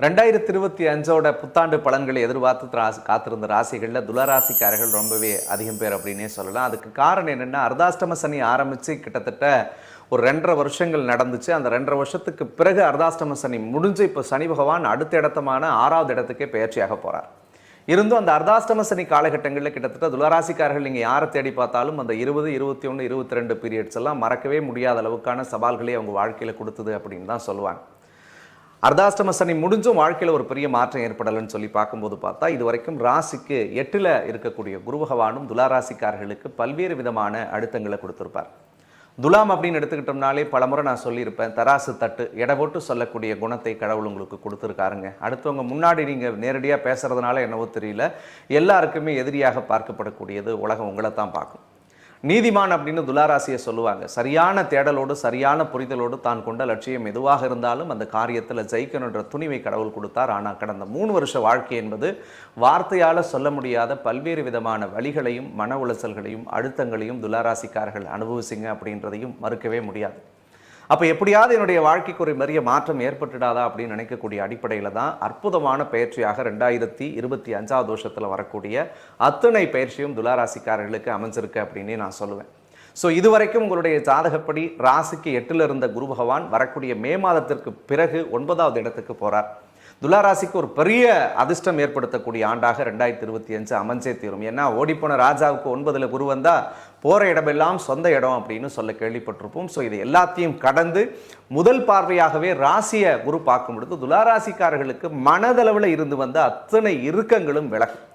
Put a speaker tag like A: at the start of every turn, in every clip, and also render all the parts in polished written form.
A: 2025 புத்தாண்டு பலன்களை எதிர்பார்த்து காத்திருந்த ராசிகளில் துளராசிக்காரர்கள் ரொம்பவே அதிகம் பேர் அப்படின்னே சொல்லலாம். அதுக்கு காரணம் என்னென்னா, அர்த்தாஷ்டம சனி ஆரம்பித்து கிட்டத்தட்ட ஒரு 2.5 வருஷங்கள் நடந்துச்சு. அந்த 2.5 வருஷத்துக்கு பிறகு அர்த்தாஷ்டம சனி முடிஞ்சு இப்போ சனி பகவான் அடுத்த இடத்தமான 6வது இடத்துக்கே பயிற்சியாக போகிறார். இருந்தும் அந்த அர்த்தாஷ்டம சனி காலகட்டங்களில் கிட்டத்தட்ட துளராசிக்காரர்கள் நீங்கள் யாரை தேடி பார்த்தாலும் அந்த 20, 21, 22 பீரியட்ஸ் எல்லாம் மறக்கவே முடியாத அளவுக்கான சவால்களே அவங்க வாழ்க்கையில் கொடுத்தது அப்படின்னு தான் சொல்லுவாங்க. அர்த்தாஷ்டம சனி முடிஞ்சும் வாழ்க்கையில் ஒரு பெரிய மாற்றம் ஏற்படலைன்னு சொல்லி பார்க்கும்போது பார்த்தா, இது வரைக்கும் ராசிக்கு 8ல் இருக்கக்கூடிய குரு பகவானும் துளாராசிக்காரர்களுக்கு பல்வேறு விதமான அழுத்தங்களை கொடுத்துருப்பார். துலாம் அப்படின்னு எடுத்துக்கிட்டோம்னாலே பலமுறை நான் சொல்லியிருப்பேன், தராசு தட்டு எடை போட்டு சொல்லக்கூடிய குணத்தை கடவுள் உங்களுக்கு கொடுத்துருக்காருங்க. அடுத்தவங்க முன்னாடி நீங்கள் நேரடியாக பேசுகிறதுனால என்னவோ தெரியல, எல்லாருக்குமே எதிரியாக பார்க்கப்படக்கூடியது உலகம் உங்களை தான் பார்க்கும். நீதிமான் அப்படின்னு துளாராசியை சொல்லுவாங்க. சரியான தேடலோடு சரியான புரிதலோடு தான் கொண்ட லட்சியம் எதுவாக இருந்தாலும் அந்த காரியத்தில் ஜெயிக்கணுன்ற துணிவை கடவுள் கொடுத்தார். ஆனால் கடந்த 3 வருஷ வாழ்க்கை என்பது வார்த்தையால் சொல்ல முடியாத பல்வேறு விதமான வலிகளையும் மன உளைச்சல்களையும் அழுத்தங்களையும் துளாராசிக்காரர்கள் அனுபவிச்சிங்க அப்படின்றதையும் மறுக்கவே முடியாது. அப்போ எப்படியாவது என்னுடைய வாழ்க்கைக்கு ஒரு பெரிய மாற்றம் ஏற்பட்டுடாதா அப்படின்னு நினைக்கக்கூடிய அடிப்படையில் தான் அற்புதமான பயிற்சியாக 2025 வருஷத்தில் வரக்கூடிய அத்தனை பயிற்சியும் துளாராசிக்காரர்களுக்கு அமைஞ்சிருக்கு அப்படின்னு நான் சொல்லுவேன். ஸோ இதுவரைக்கும் உங்களுடைய ஜாதகப்படி ராசிக்கு 8ல் இருந்த குரு பகவான் வரக்கூடிய மே மாதத்திற்கு பிறகு 9வது இடத்துக்கு போகிறார். துளாராசிக்கு ஒரு பெரிய அதிர்ஷ்டம் ஏற்படுத்தக்கூடிய ஆண்டாக 2025 அமைஞ்சே தீரும். ஏன்னா ஓடிப்போன ராஜாவுக்கு 9ல் குரு வந்தால் போகிற இடமெல்லாம் சொந்த இடம் அப்படின்னு சொல்ல கேள்விப்பட்டிருப்போம். ஸோ இது எல்லாத்தையும் கடந்து முதல் பார்வையாகவே ராசியை குரு பார்க்கும் பொழுது துளாராசிக்காரர்களுக்கு மனதளவில் இருந்து வந்த அத்தனை இறுக்கங்களும் விலகும்.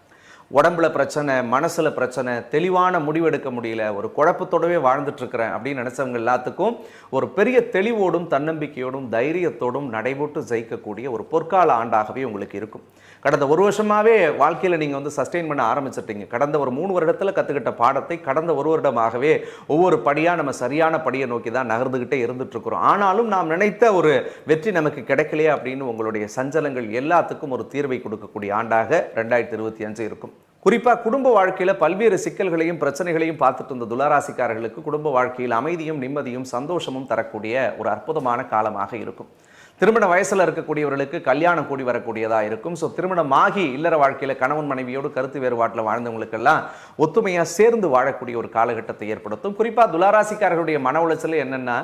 A: உடம்புல பிரச்சனை, மனசுல பிரச்சனை, தெளிவான முடிவெடுக்க முடியல, ஒரு குழப்பத்தோடவே வாழ்ந்துட்டுருக்கிறேன் அப்படின்னு நினச்சவங்க எல்லாத்துக்கும் ஒரு பெரிய தெளிவோடும் தன்னம்பிக்கையோடும் தைரியத்தோடும் நடைபோட்டு ஜெயிக்கக்கூடிய ஒரு பொற்கால ஆண்டாகவே உங்களுக்கு இருக்கும். கடந்த 1 வருஷமாகவே வாழ்க்கையில் நீங்கள் சஸ்டெயின் பண்ண ஆரம்பிச்சிட்டீங்க. கடந்த ஒரு 3 வருடத்தில் கற்றுக்கிட்ட பாடத்தை கடந்த 1 வருடமாகவே ஒவ்வொரு படியாக நம்ம சரியான படியை நோக்கி தான் நகர்ந்துக்கிட்டே இருந்துகிட்ருக்குறோம். ஆனாலும் நாம் நினைத்த ஒரு வெற்றி நமக்கு கிடைக்கலையே அப்படின்னு உங்களுடைய சஞ்சலங்கள் எல்லாத்துக்கும் ஒரு தீர்வை கொடுக்கக்கூடிய ஆண்டாக 2025 இருக்கும். குறிப்பாக குடும்ப வாழ்க்கையில் பல்வேறு சிக்கல்களையும் பிரச்சனைகளையும் பார்த்துட்டு இருந்த துளாராசிக்காரர்களுக்கு குடும்ப வாழ்க்கையில் அமைதியும் நிம்மதியும் சந்தோஷமும் தரக்கூடிய ஒரு அற்புதமான காலமாக இருக்கும். திருமண வயசில் இருக்கக்கூடியவர்களுக்கு கல்யாணம் கூடி வரக்கூடியதாக இருக்கும். ஸோ திருமணமாகி இல்லற வாழ்க்கையில் கணவன் மனைவியோடு கருத்து வேறுபாட்டில் வாழ்ந்தவங்களுக்கெல்லாம் ஒத்துமையாக சேர்ந்து வாழக்கூடிய ஒரு காலகட்டத்தை ஏற்படுத்தும். குறிப்பாக துளாராசிக்காரர்களுடைய மன உளைச்சல் என்னென்னா,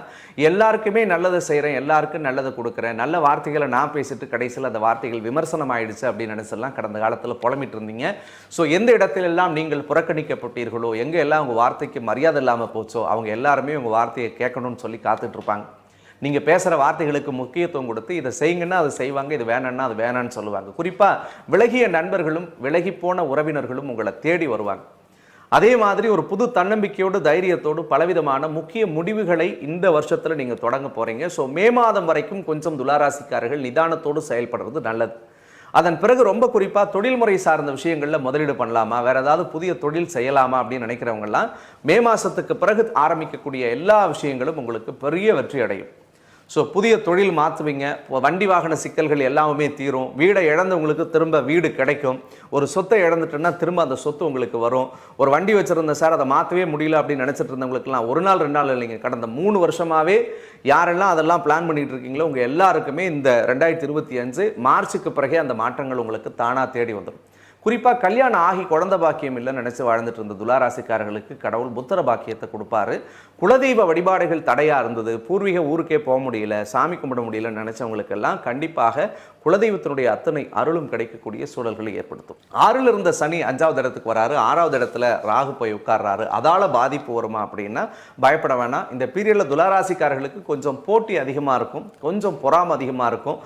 A: எல்லாருக்குமே நல்லதை செய்கிறேன், எல்லாருக்கும் நல்லதை கொடுக்குறேன், நல்ல வார்த்தைகளை நான் பேசிட்டு கடைசியில் அந்த வார்த்தைகள் விமர்சனம் ஆயிடுச்சு அப்படின்னு நினைச்செல்லாம் கடந்த காலத்தில் புலம்பிட்டு இருந்தீங்க. ஸோ எந்த இடத்திலெல்லாம் நீங்கள் புறக்கணிக்கப்பட்டீர்களோ, எங்கே எல்லாம் உங்கள் வார்த்தைக்கு மரியாதை இல்லாமல் போச்சோ, அவங்க எல்லாருமே உங்கள் வார்த்தையை கேட்கணும்னு சொல்லி காத்துட்ருப்பாங்க. நீங்கள் பேசுகிற வார்த்தைகளுக்கு முக்கியத்துவம் கொடுத்து இதை செய்யுங்கன்னா அதை செய்வாங்க, இது வேணான்னா அது வேணான்னு சொல்லுவாங்க. குறிப்பாக விலகிய நண்பர்களும் விலகி போன உறவினர்களும் உங்களை தேடி வருவாங்க. அதே மாதிரி ஒரு புது தன்னம்பிக்கையோடு தைரியத்தோடு பலவிதமான முக்கிய முடிவுகளை இந்த வருஷத்தில் நீங்கள் தொடங்க போகிறீங்க. ஸோ மே மாதம் வரைக்கும் கொஞ்சம் துளாராசிக்காரர்கள் நிதானத்தோடு செயல்படுறது நல்லது. அதன் பிறகு ரொம்ப குறிப்பாக தொழில்முறை சார்ந்த விஷயங்களில் முதலீடு பண்ணலாமா, வேறு ஏதாவது புதிய தொழில் செய்யலாமா அப்படின்னு நினைக்கிறவங்கலாம் மே மாதத்துக்கு பிறகு ஆரம்பிக்கக்கூடிய எல்லா விஷயங்களும் உங்களுக்கு பெரிய வெற்றி அடையும். ஸோ புதிய தொழில் மாற்றுவீங்க, வண்டி வாகன சிக்கல்கள் எல்லாமே தீரும், வீடை இழந்தவங்களுக்கு திரும்ப வீடு கிடைக்கும், ஒரு சொத்தை இழந்துட்டுன்னா திரும்ப அந்த சொத்து உங்களுக்கு வரும். ஒரு வண்டி வச்சுருந்த சார் அதை மாற்றவே முடியல அப்படின்னு நினச்சிட்டு இருந்தவங்களுக்குலாம் 1 நாள் 2 நாள் இல்லைங்க, கடந்த 3 வருஷமாகவே யாரெல்லாம் அதெல்லாம் பிளான் பண்ணிட்டு இருக்கீங்களோ உங்கள் எல்லாருக்குமே இந்த 2025 மார்ச்சுக்கு பிறகே அந்த மாற்றங்கள் உங்களுக்கு தானாக தேடி வந்துடும். குறிப்பாக கல்யாணம் ஆகி குழந்தை பாக்கியம் இல்லைன்னு நினச்சி வாழ்ந்துட்டு இருந்த துளாராசிக்காரர்களுக்கு கடவுள் புத்திர பாக்கியத்தை கொடுப்பாரு. குலதெய்வ வழிபாடுகள் தடையாக இருந்தது, பூர்வீக ஊருக்கே போக முடியல, சாமி கும்பிட முடியலன்னு நினச்சவங்களுக்கெல்லாம் கண்டிப்பாக குலதெய்வத்தினுடைய அத்தனை அருளும் கிடைக்கக்கூடிய சூழல்களை ஏற்படுத்தும். 6ல் இருந்த சனி 5வது இடத்துக்கு வராரு, 6வது இடத்துல ராகு போய் உட்கார்றாரு. அதால் பாதிப்பு வருமா அப்படின்னா பயப்பட வேணாம். இந்த பீரியடில் துளாராசிக்காரர்களுக்கு கொஞ்சம் போட்டி அதிகமாக இருக்கும், கொஞ்சம் பொறாமை அதிகமாக இருக்கும்.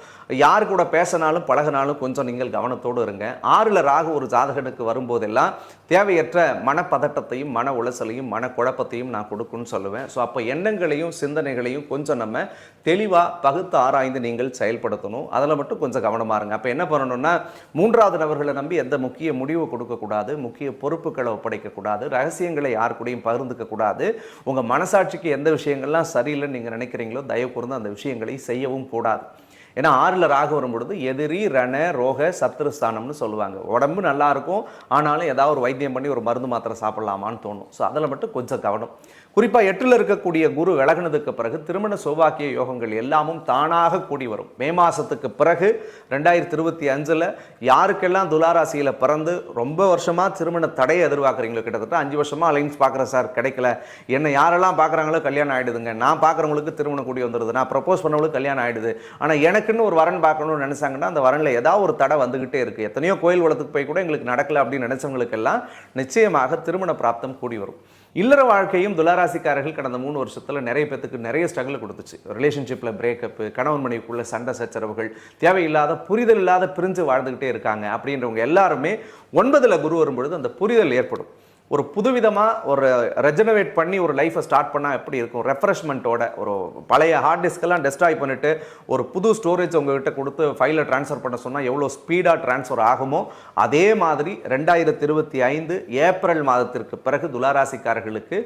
A: யார் கூட பேசினாலும் பழகினாலும் கொஞ்சம் நீங்கள் கவனத்தோடு இருங்க. 6ல் ராகு ஒரு ஜாதகனுக்கு வரும்போதெல்லாம் தேவையற்ற மனப்பதட்டத்தையும் மன உளைச்சலையும் மன குழப்பத்தையும் நான் கொடுக்குன்னு சொல்லுவேன். ஸோ அப்போ எண்ணங்களையும் சிந்தனைகளையும் கொஞ்சம் நம்ம தெளிவாக பகுத்து ஆராய்ந்து நீங்கள் செயல்படுத்தணும். அதில் மட்டும் கொஞ்சம் கவனமாக இருங்க. அப்போ என்ன பண்ணணும்னா, 3வது நபர்களை நம்பி எந்த முக்கிய முடிவு கொடுக்கக்கூடாது, முக்கிய பொறுப்புகளை ஒப்படைக்கக்கூடாது, ரகசியங்களை யார் கூடயும் பகிர்ந்துக்கக்கூடாது. உங்கள் மனசாட்சிக்கு எந்த விஷயங்கள்லாம் சரியில்லைன்னு நீங்கள் நினைக்கிறீங்களோ தயவு கூர்ந்து அந்த விஷயங்களை செய்யவும் கூடாது. ஏன்னா 6ல் ராகு வரும் பொழுது எதிரி ரண ரோக சத்ருஸ்தானம்னு சொல்லுவாங்க. உடம்பு நல்லா இருக்கும், ஆனாலும் ஏதாவது ஒரு வைத்தியம் பண்ணி ஒரு மருந்து மாத்திரை சாப்பிடலாமான்னு தோணும். ஸோ அதில் மட்டும் கொஞ்சம் கவனம். குறிப்பாக 8ல் இருக்கக்கூடிய குரு விலகினதுக்கு பிறகு திருமண சௌபாக்கிய யோகங்கள் எல்லாமும் தானாக கூடி வரும். மே மாதத்துக்கு பிறகு 2025 யாருக்கெல்லாம் துளாராசியில் பிறந்து ரொம்ப வருஷமாக திருமண தடையை எதிர்பார்க்குறீங்களோ, கிட்டத்தட்ட 5 வருஷமாக அலைன்ஸ் பார்க்குறேன் சார் கிடைக்கல, என்னை யாரெல்லாம் பார்க்குறாங்களோ கல்யாணம் ஆகிடுதுங்க, நான் பார்க்குறவங்களுக்கு திருமணம் கூடி வந்துடுது, நான் ப்ரப்போஸ் பண்ணவங்களுக்கு கல்யாணம் ஆகிடுது, ஆனால் எனக்குன்னு ஒரு வரன் பார்க்கணும்னு நினச்சாங்கன்னா அந்த வரனில் ஏதாவது ஒரு தடை வந்துக்கிட்டே இருக்குது, எத்தனையோ கோயில் குளத்துக்கு போய் கூட எங்களுக்கு நடக்கலை அப்படின்னு நினச்சவங்களுக்கெல்லாம் நிச்சயமாக திருமண பிராப்தம் கூடி வரும். இல்லற வாழ்க்கையும் துளாராசிக்காரர்கள் கடந்த 3 வருஷத்தில் நிறைய பேத்துக்கு நிறைய ஸ்ட்ரகிள் கொடுத்துச்சு. ரிலேஷன்ஷிப்பில் பிரேக்கப்பு, கணவன் மனைவிக்குள்ள சண்டை சச்சரவுகள், தேவையில்லாத புரிதல் இல்லாத பிரிஞ்சு வாழ்ந்துக்கிட்டே இருக்காங்க அப்படின்றவங்க எல்லாருமே 9ல் குரு வரும்பொழுது அந்த புரிதல் ஏற்படும். ஒரு புதுவிதமாக ஒரு ரெஜனவேட் பண்ணி ஒரு லைஃப்பை ஸ்டார்ட் பண்ணால் எப்படி இருக்கும், ரெஃப்ரெஷ்மெண்ட்டோட ஒரு பழைய ஹார்ட் டிஸ்கெல்லாம் டெஸ்ட்ராய் பண்ணிவிட்டு ஒரு புது ஸ்டோரேஜ் உங்கள்கிட்ட கொடுத்து ஃபைலை ட்ரான்ஸ்ஃபர் பண்ண சொன்னால் எவ்வளோ ஸ்பீடாக ட்ரான்ஸ்ஃபர் ஆகுமோ அதே மாதிரி 2025 ஏப்ரல் மாதத்திற்கு பிறகு துளாராசிக்காரர்களுக்கு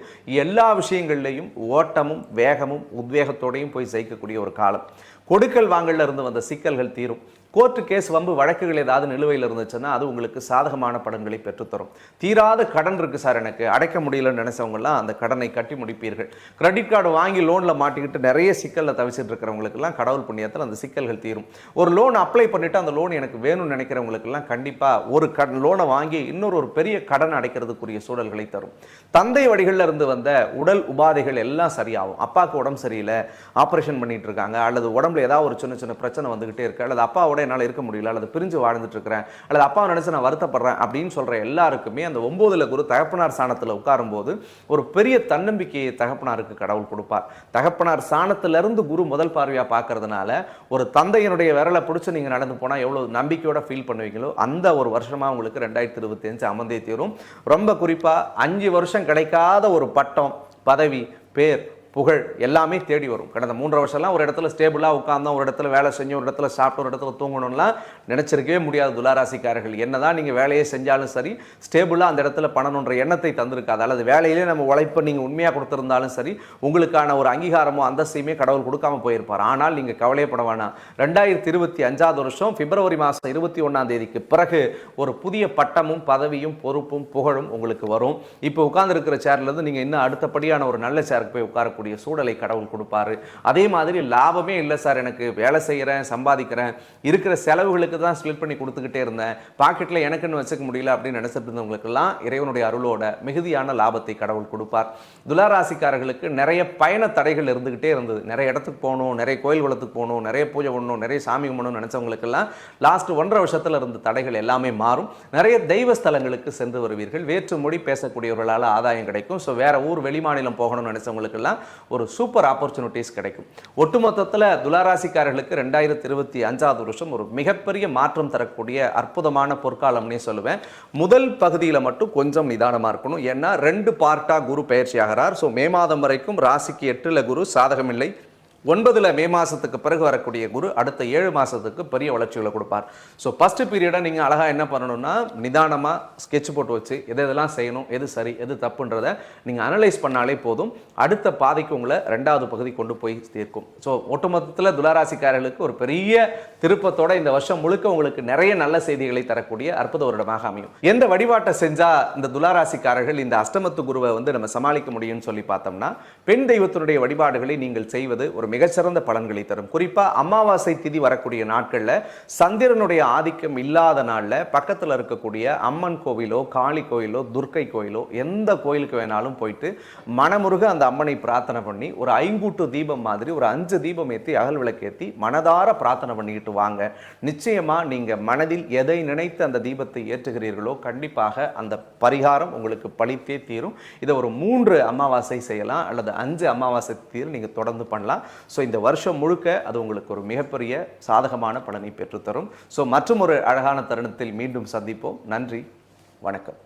A: எல்லா விஷயங்கள்லையும் ஓட்டமும் வேகமும் உத்வேகத்தோடையும் போய் ஜெயிக்கக்கூடிய ஒரு காலம். கொடுக்கல் வாங்கல இருந்து வந்த சிக்கல்கள் தீரும். கோர்ட்டு கேஸ் வம்பு வழக்குகள் ஏதாவது நிலுவையில் இருந்துச்சுன்னா அது உங்களுக்கு சாதகமான பலன்களை பெற்றுத்தரும். தீராத கடன் இருக்குது சார், எனக்கு அடைக்க முடியலன்னு நினைச்சவங்கலாம் அந்த கடனை கட்டி முடிப்பீர்கள். கிரெடிட் கார்டு வாங்கி லோனில் மாட்டிக்கிட்டு நிறைய சிக்கலில் தவிச்சிட்டு இருக்கிறவங்களுக்கெல்லாம் கடவுள் புண்ணியத்தில் அந்த சிக்கல்கள் தீரும். ஒரு லோன் அப்ளை பண்ணிவிட்டு அந்த லோன் எனக்கு வேணும்னு நினைக்கிறவங்களுக்கெல்லாம் கண்டிப்பாக ஒரு லோனை வாங்கி இன்னொரு பெரிய கடன் அடைக்கிறதுக்குரிய சூழல்களை தரும். தந்தை வழிகளில் இருந்து வந்த உடல் உபாதைகள் எல்லாம் சரியாகும். அப்பாவுக்கு உடம்பு சரியில்லை, ஆப்ரேஷன் பண்ணிட்டு இருக்காங்க, அல்லது உடம்புல ஏதாவது ஒரு சின்ன சின்ன பிரச்சனை வந்துகிட்டே இருக்கு, அல்லது அப்பாவோட என்னால் இருக்க முடியல, அல்லது பிரிஞ்சு வாழ்ந்துட்டு இருக்கிறேன், அல்லது அப்பாவை நினைச்சு நான் வருத்தப்படுறேன் அப்படின்னு சொல்ற எல்லாருக்குமே அந்த 9ல் குரு தகப்பனார் ஸ்தானத்தில் உட்காரும் போது ஒரு பெரிய தன்னம்பிக்கையை தகப்பனாருக்கு கடவுள் கொடுப்பார். தகப்பனார் ஸ்தானத்திலிருந்து குரு முதல் பார்வையா பார்க்கறதுனால ஒரு தந்தையினுடைய விரலை பிடிச்சு நீங்க நடந்து போனா எவ்வளவு நம்பிக்கையோட ஃபீல் பண்ணுவீங்களோ அந்த ஒரு வருஷமா உங்களுக்கு 2025 அமர்ந்தே தீரும். ரொம்ப குறிப்பா 5 வருஷம் கிடைக்காத ஒரு பட்டம், பதவி, பேர், புகழ் எல்லாமே தேடி வரும். கடந்த 3 வருஷம்லாம் ஒரு இடத்துல ஸ்டேபிளாக உட்கார்ந்தோம், ஒரு இடத்துல வேலை செஞ்சோம், ஒரு இடத்துல சாப்பிட்டோம், ஒரு இடத்துல தூங்கணும்லாம் நினைச்சிருக்கவே முடியாது. துளாராசிக்காரர்கள் என்னதான் நீங்கள் வேலையை செஞ்சாலும் சரி, ஸ்டேபிளாக அந்த இடத்துல பண்ணணுன்ற எண்ணத்தை தந்திருக்காது. அல்லது வேலையிலே நம்ம உழைப்பை நீங்கள் உண்மையாக கொடுத்துருந்தாலும் சரி, உங்களுக்கான ஒரு அங்கீகாரமோ அந்தஸ்தையுமே கடவுள் கொடுக்காம போயிருப்பார். ஆனால் நீங்கள் கவலையப்பட வேணாம். 2025 வருஷம் பிப்ரவரி மாதம் 21ஆம் தேதிக்கு பிறகு ஒரு புதிய பட்டமும் பதவியும் பொறுப்பும் புகழும் உங்களுக்கு வரும். இப்போ உட்கார்ந்துருக்கிற சேர்லேருந்து நீங்கள் இன்னும் அடுத்தபடியான ஒரு நல்ல சேருக்கு போய் உட்காரக்கூடிய சூழலை கடவுள் கொடுப்பாரு. அதே மாதிரி லாபமே இல்லை சார், எனக்கு வேலை செய்கிறேன், சம்பாதிக்கிறேன், இருக்கிற செலவுகளுக்கு தான் ஸ்பிளிட் பண்ணி கொடுத்துக்கிட்டே இருந்தேன், பாக்கெட்டில் எனக்குன்னு வச்சுக்க முடியல அப்படின்னு நினைச்சிட்டு இருந்தவங்களுக்கெல்லாம் இறைவனுடைய அருளோட மிகுதியான லாபத்தை கடவுள் கொடுப்பார். துளாராசிக்காரர்களுக்கு நிறைய பயண தடைகள் இருந்துகிட்டே இருந்தது. நிறைய இடத்துக்கு போகணும், நிறைய கோயில் குளத்துக்கு போகணும், நிறைய பூஜை பண்ணணும், நிறைய சாமி கும்பிடணும்னு நினைச்சவங்களுக்கெல்லாம் லாஸ்ட் 1.5 வருஷத்துல இருந்த தடைகள் எல்லாமே மாறும். நிறைய தெய்வ ஸ்தலங்களுக்கு சென்று வருவீர்கள். வேற்று மொழி பேசக்கூடியவர்களால் ஆதாயம் கிடைக்கும். ஸோ வேற ஊர் வெளிமாநிலம் போகணும்னு நினைச்சவங்களுக்கெல்லாம் ஒரு சூப்பர் ஆப்பர்ச்சுனிட்டிஸ் கிடைக்கும். ஒட்டுமொத்தத்தில் துளாராசிக்காரர்களுக்கு 2025 வருஷம் ஒரு மிகப்பெரிய மாற்றம் தரக்கூடிய அற்புதமான பொற்காலம்னே சொல்லுவேன். முதல் பகுதியில் மட்டும் கொஞ்சம் நிதானமாக இருக்கணும். ஏன்னா 2 பார்ட்டாக குரு பயிற்சி ஆகிறார். ஸோ மே மாதம் வரைக்கும் ராசிக்கு 8ல் குரு சாதகமில்லை. 9ல் மே மாதத்துக்கு பிறகு வரக்கூடிய குரு அடுத்த 7 மாதத்துக்கு பெரிய வளர்ச்சிகளை கொடுப்பார். ஸோ ஃபஸ்ட்டு பீரியடை நீங்கள் அழகாக என்ன பண்ணணும்னா நிதானமாக ஸ்கெட்ச் போட்டு வச்சு எதெல்லாம் செய்யணும், எது சரி எது தப்புன்றதை நீங்கள் அனலைஸ் பண்ணாலே போதும். அடுத்த பாதைக்கு உங்களை 2வது பகுதி கொண்டு போய் தீர்க்கும். ஸோ ஒட்டுமொத்தத்தில் துளாராசிக்காரர்களுக்கு ஒரு பெரிய திருப்பத்தோட இந்த வருஷம் முழுக்க உங்களுக்கு நிறைய நல்ல செய்திகளை தரக்கூடிய அற்புத வருடமாக அமையும். எந்த வழிபாட்டை செஞ்சால் இந்த துளாராசிக்காரர்கள் இந்த அஷ்டமத்து குருவை நம்ம சமாளிக்க முடியும்னு சொல்லி பார்த்தோம்னா, பெண் தெய்வத்தினுடைய வழிபாடுகளை நீங்கள் செய்வது ஒரு மிகச்சிறந்த பலன்களை தரும். குறிப்பா அமாவாசை திதி வரக்கூடிய நாட்கள்ல சந்திரனுடைய ஆதிக்கம் இல்லாத நாள்ல பக்கத்துல இருக்கக்கூடிய அம்மன் கோவிலோ, காளி கோயிலோ, துர்க்கை கோயிலோ எந்த கோயிலுக்கு வேணாலும் போயிட்டு மனமுருக அந்த அம்மனை பிரார்த்தனை பண்ணி ஒரு 5 தீபம் மாதிரி ஒரு 5 தீபம் ஏற்றி அகல் விளக்கேற்றி மனதார பிரார்த்தனை பண்ணிக்கிட்டு வாங்க. நிச்சயமா நீங்க மனதில் எதை நினைத்து அந்த தீபத்தை ஏற்றுகிறீர்களோ கண்டிப்பாக அந்த பரிகாரம் உங்களுக்கு பழித்தே தீரும். இதை ஒரு 3 அமாவாசை செய்யலாம், அல்லது 5 அமாவாசை தீர் நீங்க தொடர்ந்து பண்ணலாம். ஸோ இந்த வருஷம் முழுக்க அது உங்களுக்கு ஒரு மிகப்பெரிய சாதகமான பலனை பெற்றுத்தரும். ஸோ மற்றும் ஒரு அழகான தருணத்தில் மீண்டும் சந்திப்போம். நன்றி, வணக்கம்.